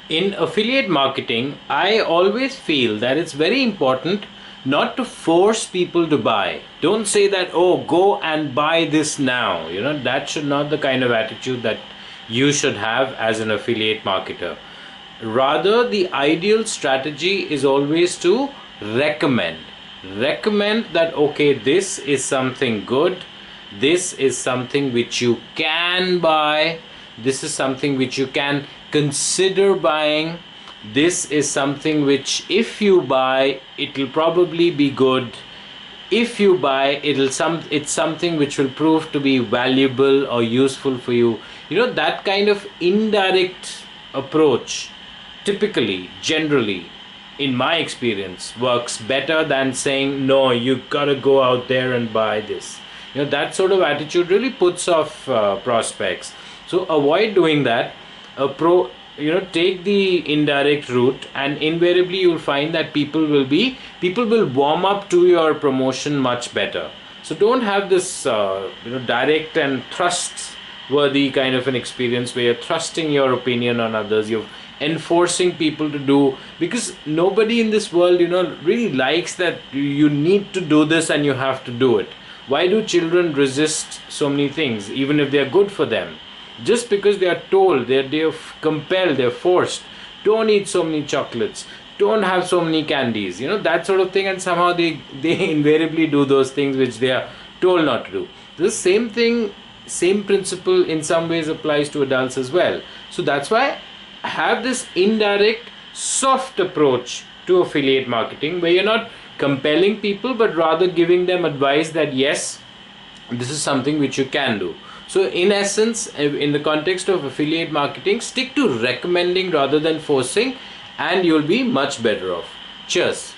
In affiliate marketing, I always feel that it's very important not to force people to buy. Don't say that, oh, go and buy this now. That should not the kind of attitude that you should have as an affiliate marketer. Rather, the ideal strategy is always to recommend. Recommend that, okay, this is something good, this is something which you can buy, this is something which you can consider buying, this is something which if you buy it will probably be good, if you buy it's something which will prove to be valuable or useful for you. That kind of indirect approach typically, generally, in my experience, works better than saying, no, you gotta go out there and buy this. That sort of attitude really puts off prospects. So avoid doing that. Take the indirect route, and invariably you'll find that people will warm up to your promotion much better. So don't have this direct and thrust worthy kind of an experience where you're thrusting your opinion on others, you're enforcing people to do, because nobody in this world really likes that you need to do this and you have to do it. Why do children resist so many things even if they are good for them? Just because they are told, they're compelled, they're forced, don't eat so many chocolates, don't have so many candies, that sort of thing, and somehow they invariably do those things which they are told not to do. The same thing, same principle in some ways applies to adults as well. So that's why I have this indirect soft approach to affiliate marketing, where you're not compelling people but rather giving them advice that yes, this is something which you can do. So in essence, in the context of affiliate marketing, stick to recommending rather than forcing, and you'll be much better off. Cheers.